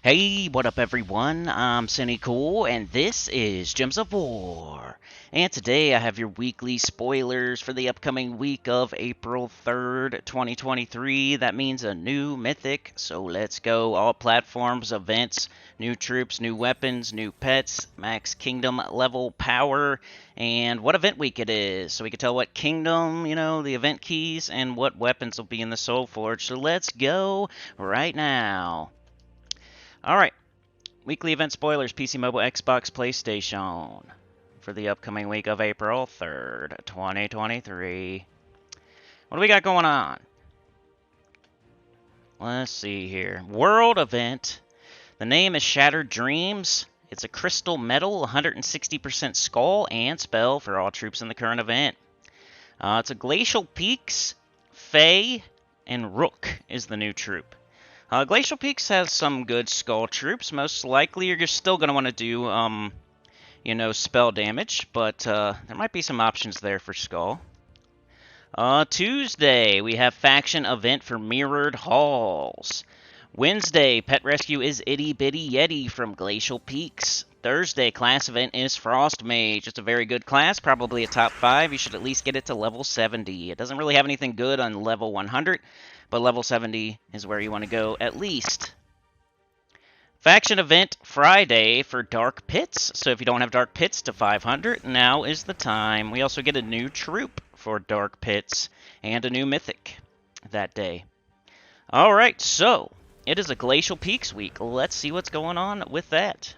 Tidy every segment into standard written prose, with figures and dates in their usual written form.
Hey, what up everyone? I'm Sinnycool, and this is Gems of War. And today I have your weekly spoilers for the upcoming week of April 3rd, 2023. That means a new Mythic, so let's go. All platforms, events, new troops, new weapons, new pets, max kingdom level power, and what event week it is. So we can tell what kingdom, the event keys, and what weapons will be in the Soul Forge. So let's go right now. Alright, weekly event spoilers, PC, mobile, Xbox, PlayStation, for the upcoming week of April 3rd, 2023. What do we got going on? Let's see here. World event. The name is Shattered Dreams. It's a crystal metal, 160% skull and spell for all troops in the current event. It's a Glacial Peaks, Fae, and Rook is the new troop. Glacial Peaks has some good skull troops. Most likely you're still going to want to do, spell damage, but there might be some options there for skull. Tuesday, we have faction event for Mirrored Halls. Wednesday, pet rescue is Itty Bitty Yeti from Glacial Peaks. Thursday, class event is Frost Mage. It's a very good class, probably a top 5. You should at least get it to level 70. It doesn't really have anything good on level 100, but level 70 is where you want to go at least. Faction event Friday for Dark Pits. So if you don't have Dark Pits to 500, now is the time. We also get a new troop for Dark Pits and a new Mythic that day. Alright, so it is a Glacial Peaks week. Let's see what's going on with that.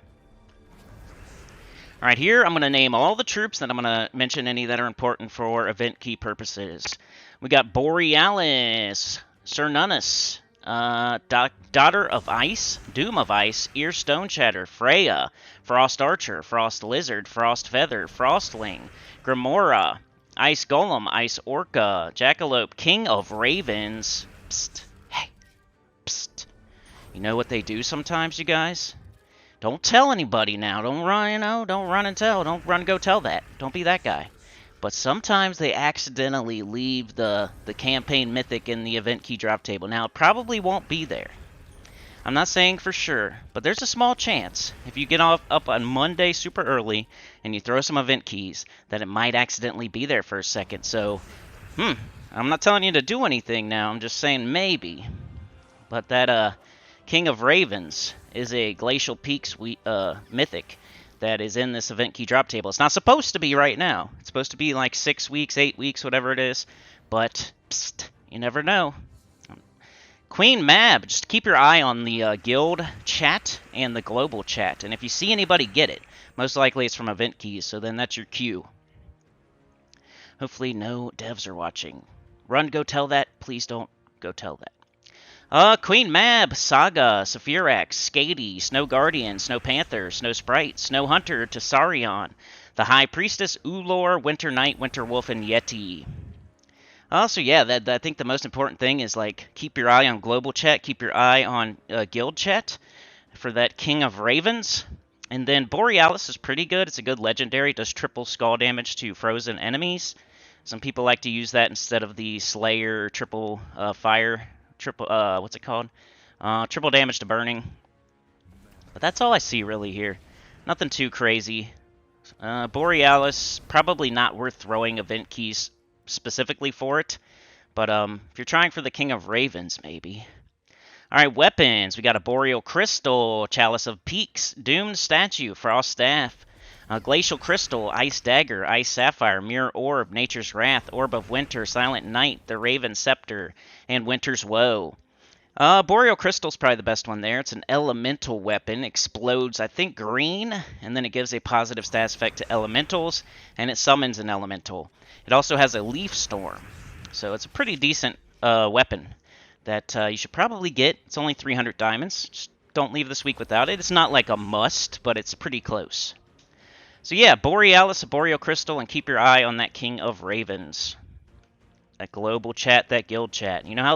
Alright, here I'm going to name all the troops, then I'm going to mention any that are important for event key purposes. We got Borealis, Cernunnos, Daughter of Ice, Doom of Ice, Ear Stone Chatter, Freya, Frost Archer, Frost Lizard, Frost Feather, Frostling, Grimora, Ice Golem, Ice Orca, Jackalope, King of Ravens. Psst, hey, psst. You know what they do sometimes, you guys? Don't tell anybody now. Don't run, don't run and tell. Don't run, go tell that. Don't be that guy. But sometimes they accidentally leave the campaign mythic in the event key drop table. Now, it probably won't be there. I'm not saying for sure, but there's a small chance if you get up on Monday super early and you throw some event keys that it might accidentally be there for a second. So, I'm not telling you to do anything now. I'm just saying maybe. But that King of Ravens is a Glacial Peaks mythic that is in this event key drop table. It's not supposed to be right now. It's supposed to be like 6 weeks, 8 weeks, whatever it is. But, psst, you never know. Queen Mab, just keep your eye on the guild chat and the global chat. And if you see anybody get it, most likely it's from event keys, so then that's your cue. Hopefully no devs are watching. Run, go tell that. Please don't go tell that. Queen Mab, Saga, Sephiroth, Skady, Snow Guardian, Snow Panther, Snow Sprite, Snow Hunter, Tessarion, the High Priestess, Ulor, Winter Knight, Winter Wolf, and Yeti. So yeah, I think the most important thing is, like, keep your eye on global chat, keep your eye on guild chat for that King of Ravens. And then Borealis is pretty good. It's a good legendary. It does triple skull damage to frozen enemies. Some people like to use that instead of the Slayer triple fire. What's it called? Triple damage to burning. But that's all I see really here. Nothing too crazy. Borealis, probably not worth throwing event keys specifically for it. But if you're trying for the King of Ravens, maybe. Alright, weapons. We got a Boreal Crystal, Chalice of Peaks, Doomed Statue, Frost Staff, Glacial Crystal, Ice Dagger, Ice Sapphire, Mirror Orb, Nature's Wrath, Orb of Winter, Silent Night, the Raven Scepter, and Winter's Woe. Boreal Crystal's probably the best one there. It's an elemental weapon, explodes, I think, green, and then it gives a positive status effect to elementals, and it summons an elemental. It also has a Leaf Storm, so it's a pretty decent weapon that you should probably get. It's only 300 diamonds. Just don't leave this week without it. It's not like a must, but it's pretty close. So yeah, Borealis, a Boreal Crystal, and keep your eye on that King of Ravens. That global chat, that guild chat. You know how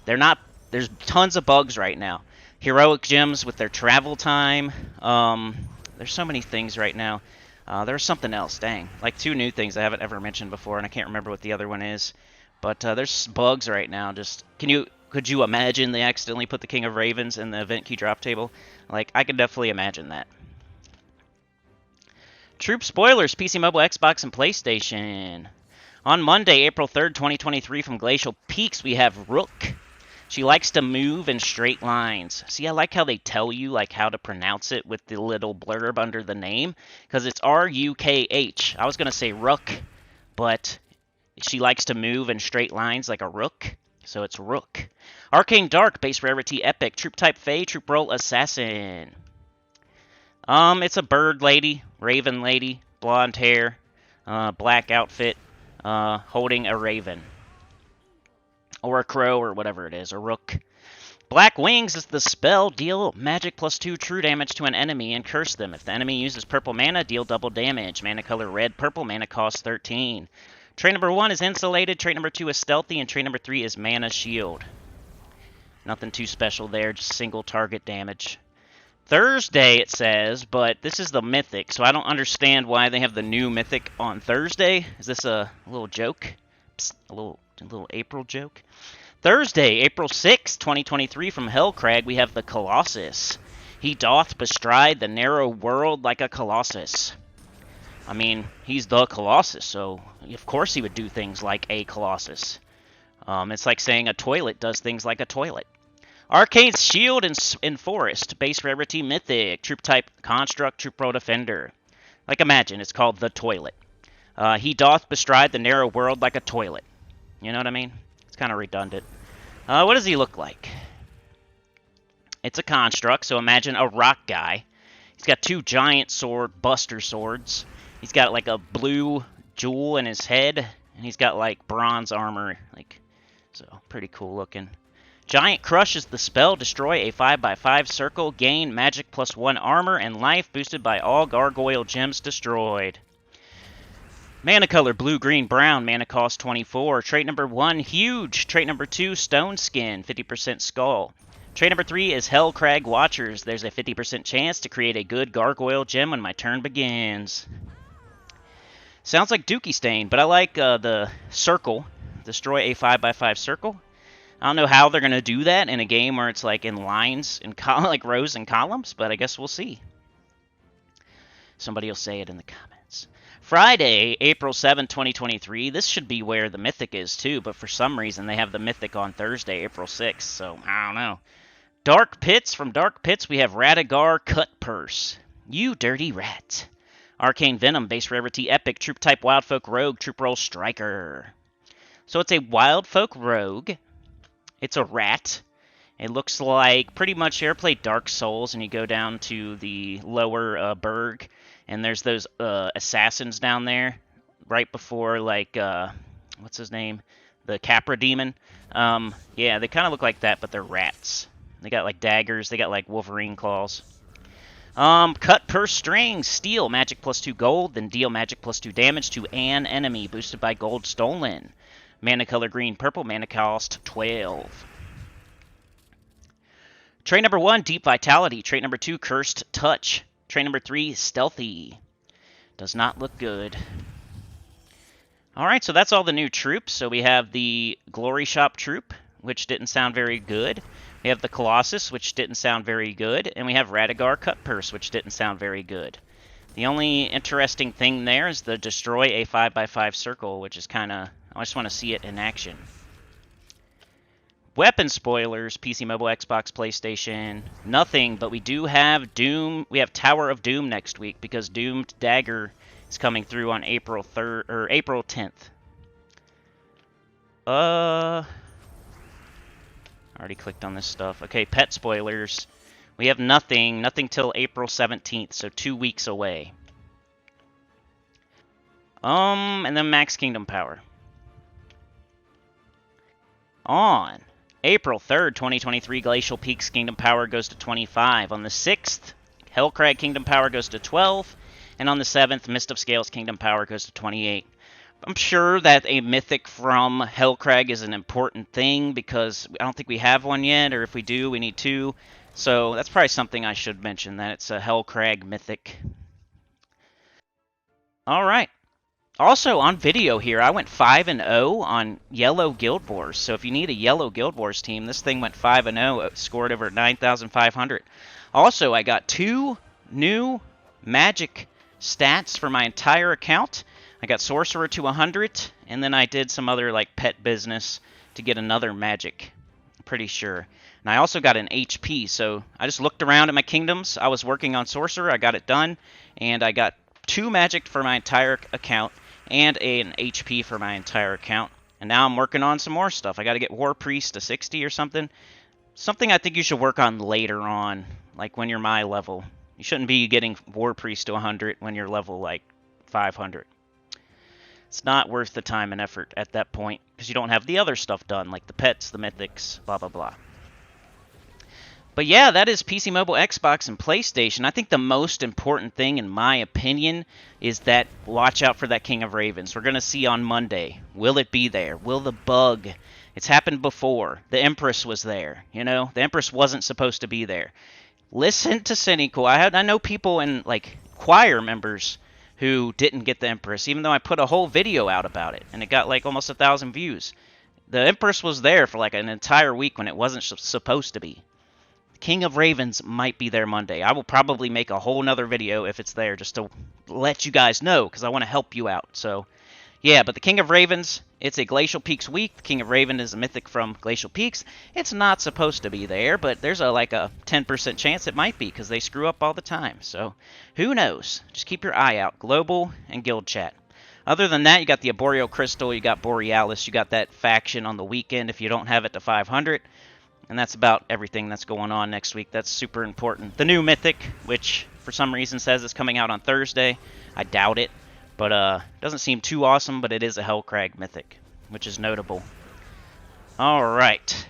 they're not, there's tons of bugs right now. Heroic gems with their travel time. There's so many things right now. There's something else, dang. Like 2 new things I haven't ever mentioned before, and I can't remember what the other one is. But there's bugs right now. Just, can you Could you imagine they accidentally put the King of Ravens in the event key drop table? Like, I could definitely imagine that. Troop spoilers, PC, mobile, Xbox, and PlayStation. On Monday, April 3rd, 2023, from Glacial Peaks, we have Rook. She likes to move in straight lines. See, I like how they tell you like how to pronounce it with the little blurb under the name, because it's R-U-K-H. I was going to say Rook, but she likes to move in straight lines like a rook, so it's Rook. Arcane Dark, base rarity epic, troop type Fae, troop role assassin. It's a bird lady, raven lady, blonde hair, black outfit, holding a raven. Or a crow, or whatever it is, a rook. Black Wings is the spell. Deal magic +2 true damage to an enemy and curse them. If the enemy uses purple mana, deal double damage. Mana color red, purple, mana cost 13. Trait number 1 is insulated, trait number 2 is stealthy, and trait number 3 is mana shield. Nothing too special there, just single target damage. Thursday, it says, but this is the Mythic, so I don't understand why they have the new Mythic on Thursday. Is this a little joke? Psst, a little April joke? Thursday, April 6, 2023, from Hellcrag, we have the Colossus. He doth bestride the narrow world like a Colossus. I mean, he's the Colossus, so of course he would do things like a Colossus. It's like saying a toilet does things like a toilet. Arcane Shield in Forest, base rarity Mythic, troop type Construct, troop role Defender. Like imagine, it's called the Toilet. He doth bestride the narrow world like a toilet. You know what I mean? It's kind of redundant. What does he look like? It's a construct, so imagine a rock guy. He's got 2 giant buster swords. He's got like a blue jewel in his head, and he's got like bronze armor, so pretty cool looking. Giant Crush is the spell. Destroy a 5x5 circle. Gain magic +1 armor and life boosted by all gargoyle gems destroyed. Mana color, blue, green, brown. Mana cost 24. Trait number 1, huge. Trait number 2, stone skin, 50% skull. Trait number 3 is Hellcrag Watchers. There's a 50% chance to create a good gargoyle gem when my turn begins. Sounds like Dookie Stain, but I like the circle. Destroy a 5x5 circle. I don't know how they're going to do that in a game where it's like in lines, and like rows and columns, but I guess we'll see. Somebody will say it in the comments. Friday, April 7, 2023. This should be where the Mythic is too, but for some reason they have the Mythic on Thursday, April 6th, so I don't know. Dark Pits. From Dark Pits, we have Radagar Cut Purse. You dirty rat. Arcane Venom, base rarity epic, troop type Wildfolk Rogue, troop role Striker. So it's a Wildfolk Rogue. It's a rat. It looks like pretty much you ever play Dark Souls and you go down to the lower Berg, and there's those assassins down there right before, like, what's his name? The Capra Demon. Yeah, they kind of look like that, but they're rats. They got like daggers, they got like Wolverine claws. Cut Purse Strings, steal magic +2 gold, then deal magic +2 damage to an enemy, boosted by gold stolen. Mana color green, purple, mana cost 12. Trait number 1, Deep Vitality. Trait number 2, Cursed Touch. Trait number 3, Stealthy. Does not look good. Alright, so that's all the new troops. So we have the Glory Shop troop, which didn't sound very good. We have the Colossus, which didn't sound very good. And we have Radagar Cut Purse, which didn't sound very good. The only interesting thing there is the Destroy a 5x5 circle, which is kind of... I just want to see it in action. Weapon spoilers, PC, mobile, Xbox, PlayStation, nothing, but we do have Doom. We have Tower of Doom next week because Doomed Dagger is coming through on April 3rd or April 10th. I already clicked on this stuff. Okay, pet spoilers. We have nothing till April 17th, so 2 weeks away. And then Max Kingdom Power. On April 3rd, 2023, Glacial Peaks Kingdom Power goes to 25. On the 6th, Hellcrag Kingdom Power goes to 12. And on the 7th, Mist of Scales Kingdom Power goes to 28. I'm sure that a Mythic from Hellcrag is an important thing because I don't think we have one yet, or if we do, we need 2. So that's probably something I should mention, that it's a Hellcrag Mythic. Alright. Also, on video here, I went 5-0 on yellow Guild Wars. So if you need a yellow Guild Wars team, this thing went 5-0, scored over 9,500. Also, I got 2 new magic stats for my entire account. I got Sorcerer to 100, and then I did some other like pet business to get another magic, I'm pretty sure. And I also got an HP, so I just looked around at my kingdoms. I was working on Sorcerer, I got it done, and I got 2 magic for my entire account, and an HP for my entire account. And now I'm working on some more stuff. I got to get War Priest to 60 or something. Something I think you should work on later on, like when you're my level. You shouldn't be getting War Priest to 100 when you're level like 500. It's not worth the time and effort at that point, because you don't have the other stuff done, like the pets, the mythics, blah blah blah. But yeah, that is PC, mobile, Xbox, and PlayStation. I think the most important thing, in my opinion, is that watch out for that King of Ravens. We're going to see on Monday. Will it be there? Will the bug? It's happened before. The Empress was there, you know? The Empress wasn't supposed to be there. Listen to Sinnycool. I know people in, like, choir members who didn't get the Empress, even though I put a whole video out about it, and it got, like, almost 1,000 views. The Empress was there for, like, an entire week when it wasn't supposed to be. King of Ravens might be there Monday. I will probably make a whole nother video if it's there, just to let you guys know, because I want to help you out. So, yeah, but the King of Ravens, it's a Glacial Peaks week. The King of Raven is a mythic from Glacial Peaks. It's not supposed to be there, but there's like a 10% chance it might be, because they screw up all the time. So, who knows? Just keep your eye out. Global and Guild Chat. Other than that, you got the Arboreal Crystal, you got Borealis, you got that faction on the weekend if you don't have it to 500. And that's about everything that's going on next week. That's super important. The new Mythic, which for some reason says it's coming out on Thursday. I doubt it. But doesn't seem too awesome, but it is a Hellcrag Mythic, which is notable. Alright.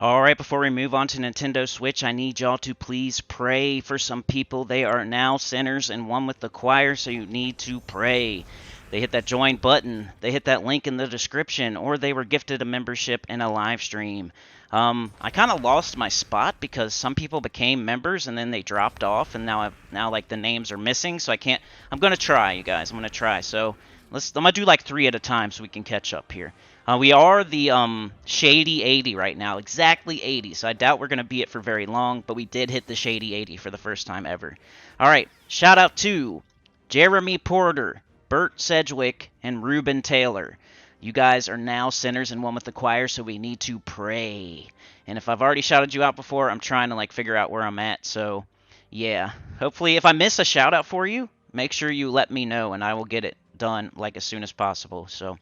Alright, before we move on to Nintendo Switch, I need y'all to please pray for some people. They are now sinners and one with the choir, so you need to pray. They hit that join button, they hit that link in the description, or they were gifted a membership in a live stream. I kind of lost my spot because some people became members and then they dropped off, and now like the names are missing, so I can't. I'm gonna try, you guys. I'm gonna try. So I'm gonna do like 3 at a time so we can catch up here. We are the Shady 80 right now, exactly 80. So I doubt we're gonna be it for very long, but we did hit the Shady 80 for the first time ever. All right, shout out to Jeremy Porter, Bert Sedgwick, and Ruben Taylor. You guys are now sinners and one with the choir, so we need to pray. And if I've already shouted you out before, I'm trying to like figure out where I'm at. So, yeah. Hopefully, if I miss a shout out for you, make sure you let me know, and I will get it done like as soon as possible. So,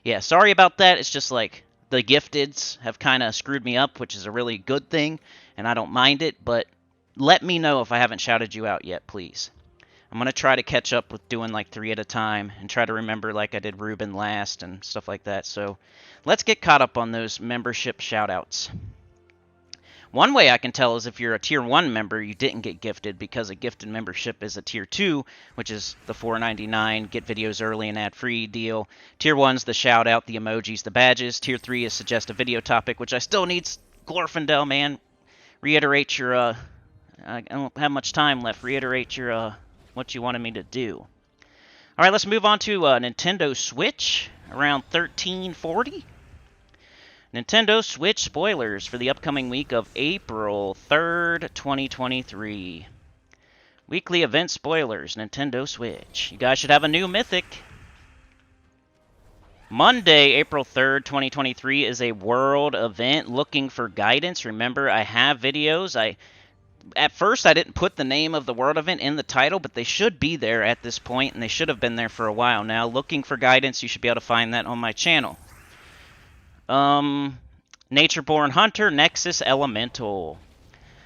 yeah. Sorry about that. It's just like the gifteds have kind of screwed me up, which is a really good thing, and I don't mind it. But let me know if I haven't shouted you out yet, please. I'm going to try to catch up with doing like 3 at a time and try to remember like I did Ruben last and stuff like that. So let's get caught up on those membership shoutouts. One way I can tell is if you're a Tier 1 member, you didn't get gifted, because a gifted membership is a Tier 2, which is the $4.99, get videos early and ad-free deal. Tier 1's the shoutout, the emojis, the badges. Tier 3 is suggest a video topic, which I still need. Glorfindel, man. Reiterate your, I don't have much time left. Reiterate your, what you wanted me to do. All right, let's move on to Nintendo Switch around 1340. Nintendo Switch spoilers for the upcoming week of April 3rd, 2023. Weekly event spoilers, Nintendo Switch. You guys should have a new Mythic. Monday, April 3rd, 2023 is a world event looking for guidance. Remember, I have videos. At first, I didn't put the name of the world event in the title, but they should be there at this point, and they should have been there for a while now. Looking for guidance, you should be able to find that on my channel. Natureborn Hunter, Nexus Elemental.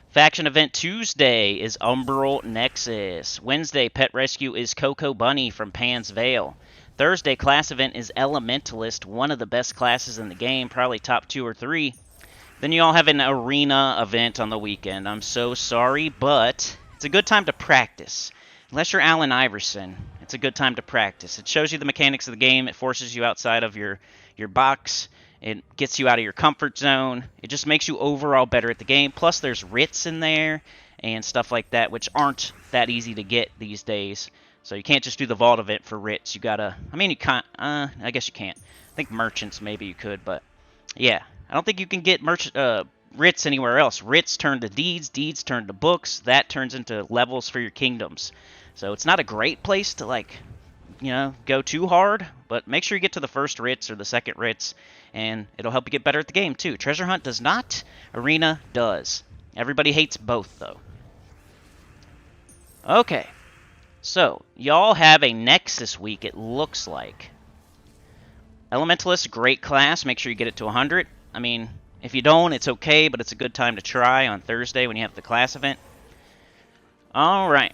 Faction event Tuesday is Umbral Nexus. Wednesday, Pet Rescue is Coco Bunny from Pan's Vale. Thursday, class event is Elementalist, one of the best classes in the game, probably top 2 or 3. Then you all have an arena event on the weekend. I'm so sorry, but it's a good time to practice. Unless you're Allen Iverson, it's a good time to practice. It shows you the mechanics of the game. It forces you outside of your box. It gets you out of your comfort zone. It just makes you overall better at the game. Plus, there's writs in there and stuff like that, which aren't that easy to get these days. So you can't just do the vault event for writs. You gotta, I mean, you can't, I guess you can't. I think merchants maybe you could, but yeah. I don't think you can get writs anywhere else. Writs turn to deeds, deeds turn to books, that turns into levels for your kingdoms. So it's not a great place to, like, go too hard, but make sure you get to the first writs or the second writs, and it'll help you get better at the game too. Treasure Hunt does not, Arena does. Everybody hates both though. Okay, so y'all have a Nexus week, it looks like. Elementalist, great class, make sure you get it to 100. I mean, if you don't, it's okay, but it's a good time to try on Thursday when you have the class event. Alright,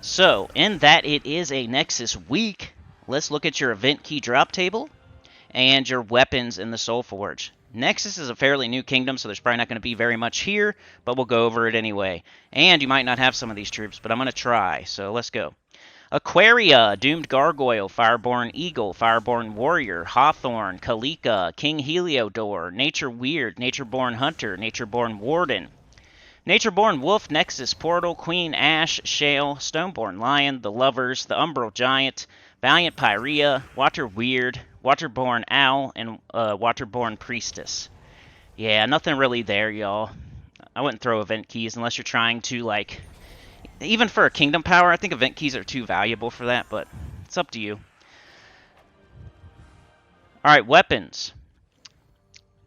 so in that it is a Nexus week, let's look at your event key drop table and your weapons in the Soul Forge. Nexus is a fairly new kingdom, so there's probably not going to be very much here, but we'll go over it anyway. And you might not have some of these troops, but I'm going to try, so let's go. Aquaria, Doomed Gargoyle, Fireborn Eagle, Fireborn Warrior, Hawthorne, Kalika, King Heliodor, Nature Weird, Natureborn Hunter, Natureborn Warden, Natureborn Wolf, Nexus Portal, Queen Ash, Shale, Stoneborn Lion, The Lovers, the Umbral Giant, Valiant Pyrea, Water Weird, Waterborn Owl, and Waterborn Priestess. Yeah, nothing really there, y'all. I wouldn't throw event keys unless you're trying to, like, even for a Kingdom Power, I think event keys are too valuable for that, but it's up to you. Alright, weapons.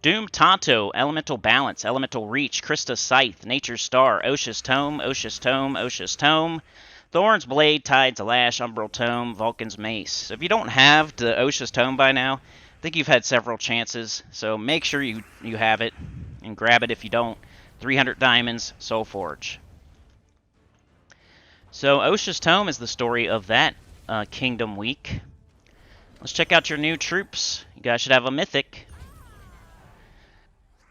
Doom Tonto, Elemental Balance, Elemental Reach, Krista Scythe, Nature's Star, Osha's Tome, Osha's Tome, Osha's Tome, Thorn's Blade, Tide's Lash, Umbral Tome, Vulcan's Mace. So if you don't have the Osha's Tome by now, I think you've had several chances, so make sure you have it, and grab it if you don't. 300 diamonds, Soul Forge. So Osha's Tome is the story of that Kingdom Week. Let's check out your new troops. You guys should have a Mythic.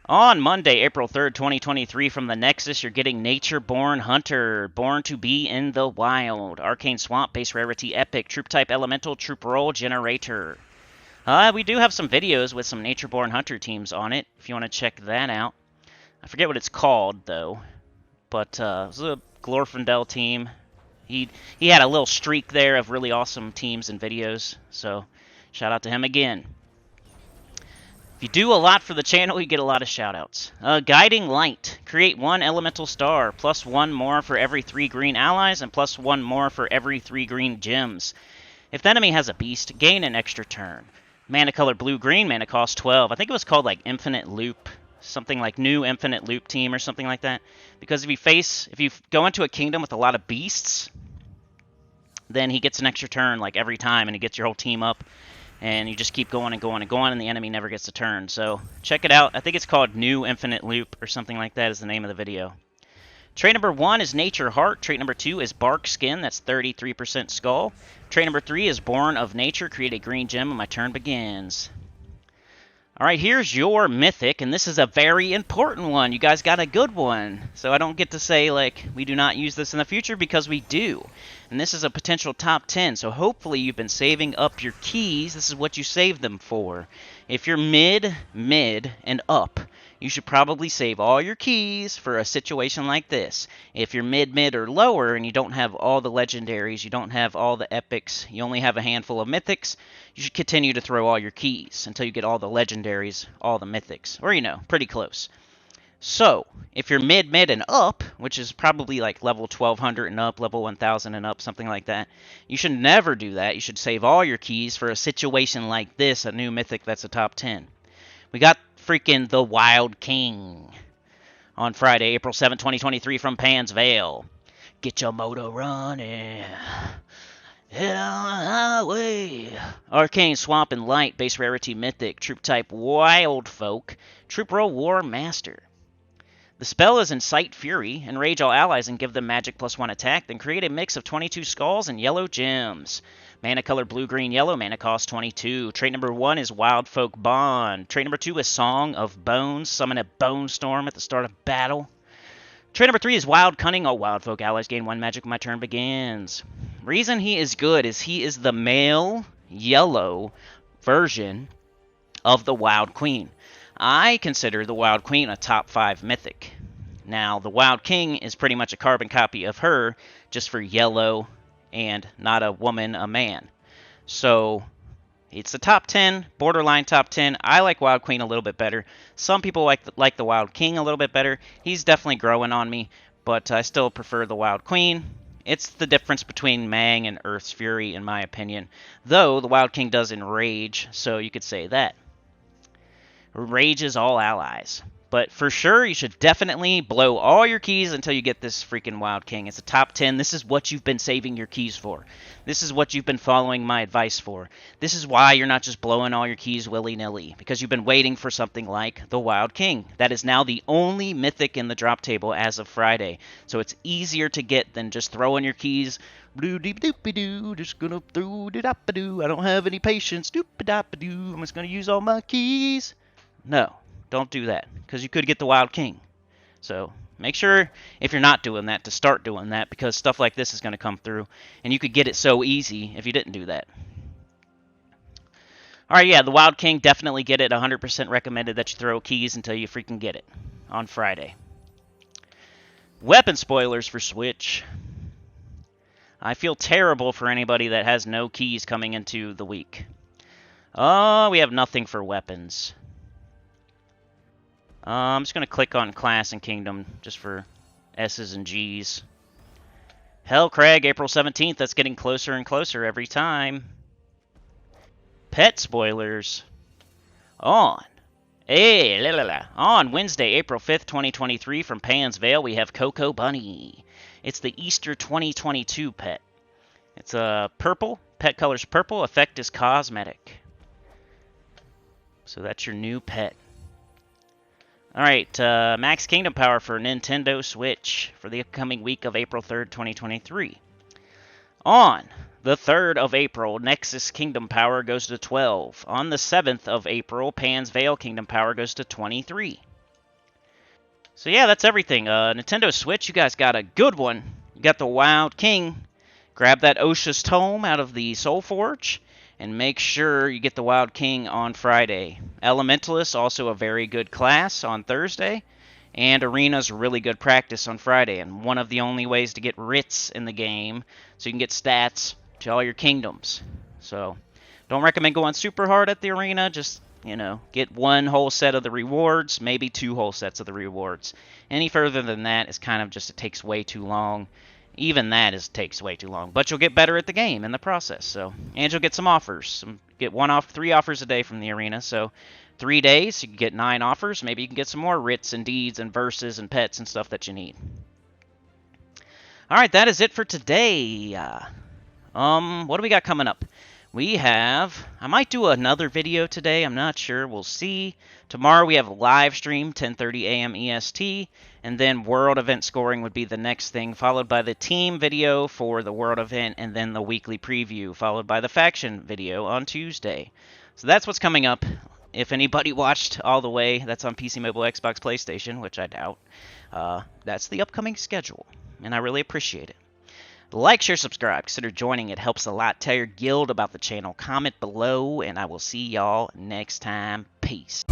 On Monday, April 3rd, 2023, from the Nexus, you're getting Natureborn Hunter, Born to be in the Wild, Arcane Swamp, Base Rarity Epic, Troop Type Elemental, Troop Roll Generator. We do have some videos with some Natureborn Hunter teams on it, if you want to check that out. I forget what it's called, though, but it was a Glorfindel team. He had a little streak there of really awesome teams and videos, so shout out to him again. If you do a lot for the channel, you get a lot of shoutouts. Guiding Light. Create 1 elemental star, plus 1 more for every 3 green allies, and plus 1 more for every 3 green gems. If the enemy has a beast, gain an extra turn. Mana color blue-green, mana cost 12. I think it was called like Infinite Loop, something like New Infinite Loop Team or something like that. Because if you go into a kingdom with a lot of beasts, then he gets an extra turn like every time, and he gets your whole team up. And you just keep going and going and going, and the enemy never gets a turn. So check it out. I think it's called New Infinite Loop or something like that is the name of the video. Trait number 1 is Nature Heart. Trait number 2 is Bark Skin. That's 33% Skull. Trait number 3 is Born of Nature. Create a green gem when my turn begins. Alright, here's your Mythic, and this is a very important one. You guys got a good one. So I don't get to say, like, we do not use this in the future, because we do. And this is a potential top 10, so hopefully you've been saving up your keys. This is what you save them for. If you're mid, and up, you should probably save all your keys for a situation like this. If you're mid, or lower, and you don't have all the legendaries, you don't have all the epics, you only have a handful of mythics, you should continue to throw all your keys until you get all the legendaries, all the mythics, or, pretty close. So, if you're mid, and up, which is probably like level 1200 and up, level 1000 and up, something like that, you should never do that. You should save all your keys for a situation like this, a new mythic that's a top 10. We got freaking the Wild King on Friday, April 7, 2023 from Pan's Vale. Get your motor running. Head on the highway. Arcane Swamp and Light, base rarity mythic, troop type Wild Folk, troop roll War Master. The spell is Incite Fury. Enrage all allies and give them magic +1 attack. Then create a mix of 22 skulls and yellow gems. Mana color blue, green, yellow. Mana cost 22. Trait number 1 is Wild Folk Bond. Trait number 2 is Song of Bones. Summon a Bone Storm at the start of battle. Trait number 3 is Wild Cunning. All Wild Folk allies gain 1 magic when my turn begins. Reason he is good is he is the male yellow version of the Wild Queen. I consider the Wild Queen a top 5 mythic. Now, the Wild King is pretty much a carbon copy of her, just for yellow and not a woman, a man. So it's a top 10, borderline top 10. I like Wild Queen a little bit better. Some people like the Wild King a little bit better. He's definitely growing on me, but I still prefer the Wild Queen. It's the difference between Mang and Earth's Fury, in my opinion. Though the Wild King does enrage, so you could say that. Rages all allies. But for sure, you should definitely blow all your keys until you get this freaking Wild King. It's a top 10. This is what you've been saving your keys for. This is what you've been following my advice for. This is why you're not just blowing all your keys willy-nilly, because you've been waiting for something like the Wild King. That is now the only mythic in the drop table as of Friday. So it's easier to get than just throwing your keys. Doo-dee-doop-a-doo, just gonna throw-de-dop-a-doo. I don't have any patience. Doop-a-dop-a-doo. I'm just gonna use all my keys. No. Don't do that, because you could get the Wild King. So make sure, if you're not doing that, to start doing that, because stuff like this is going to come through, and you could get it so easy if you didn't do that. Alright, yeah, the Wild King, definitely get it. 100% recommended that you throw keys until you freaking get it on Friday. Weapon spoilers for Switch. I feel terrible for anybody that has no keys coming into the week. Oh, we have nothing for weapons. I'm just going to click on Class and Kingdom just for S's and G's. Hell, Craig, April 17th. That's getting closer and closer every time. Pet spoilers. On Wednesday, April 5th, 2023, from Pan's Vale, we have Coco Bunny. It's the Easter 2022 pet. It's purple. Pet color's purple. Effect is cosmetic. So that's your new pet. Alright, Max Kingdom Power for Nintendo Switch for the upcoming week of April 3rd, 2023. On the 3rd of April, Nexus Kingdom Power goes to 12. On the 7th of April, Pan's Vale Kingdom Power goes to 23. So yeah, that's everything. Nintendo Switch, you guys got a good one. You got the Wild King. Grab that Osha's Tome out of the Soul Forge. And make sure you get the Wild King on Friday. Elementalist, also a very good class on Thursday. And Arena's really good practice on Friday. And one of the only ways to get writs in the game, so you can get stats to all your kingdoms. So, don't recommend going super hard at the Arena. Just, get one whole set of the rewards, maybe 2 whole sets of the rewards. Any further than that is kind of just, it takes way too long. Even that takes way too long. But you'll get better at the game in the process. So, and you'll get some offers. Get 3 offers a day from the Arena. So 3 days, you can get 9 offers. Maybe you can get some more writs and deeds and verses and pets and stuff that you need. Alright, that is it for today. What do we got coming up? I might do another video today. I'm not sure. We'll see. Tomorrow we have a live stream, 10:30 a.m. EST. And then world event scoring would be the next thing, followed by the team video for the world event, and then the weekly preview, followed by the faction video on Tuesday. So that's what's coming up. If anybody watched all the way, that's on PC, Mobile, Xbox, PlayStation, which I doubt. That's the upcoming schedule, and I really appreciate it. Like, share, subscribe. Consider joining. It helps a lot. Tell your guild about the channel. Comment below, and I will see y'all next time. Peace.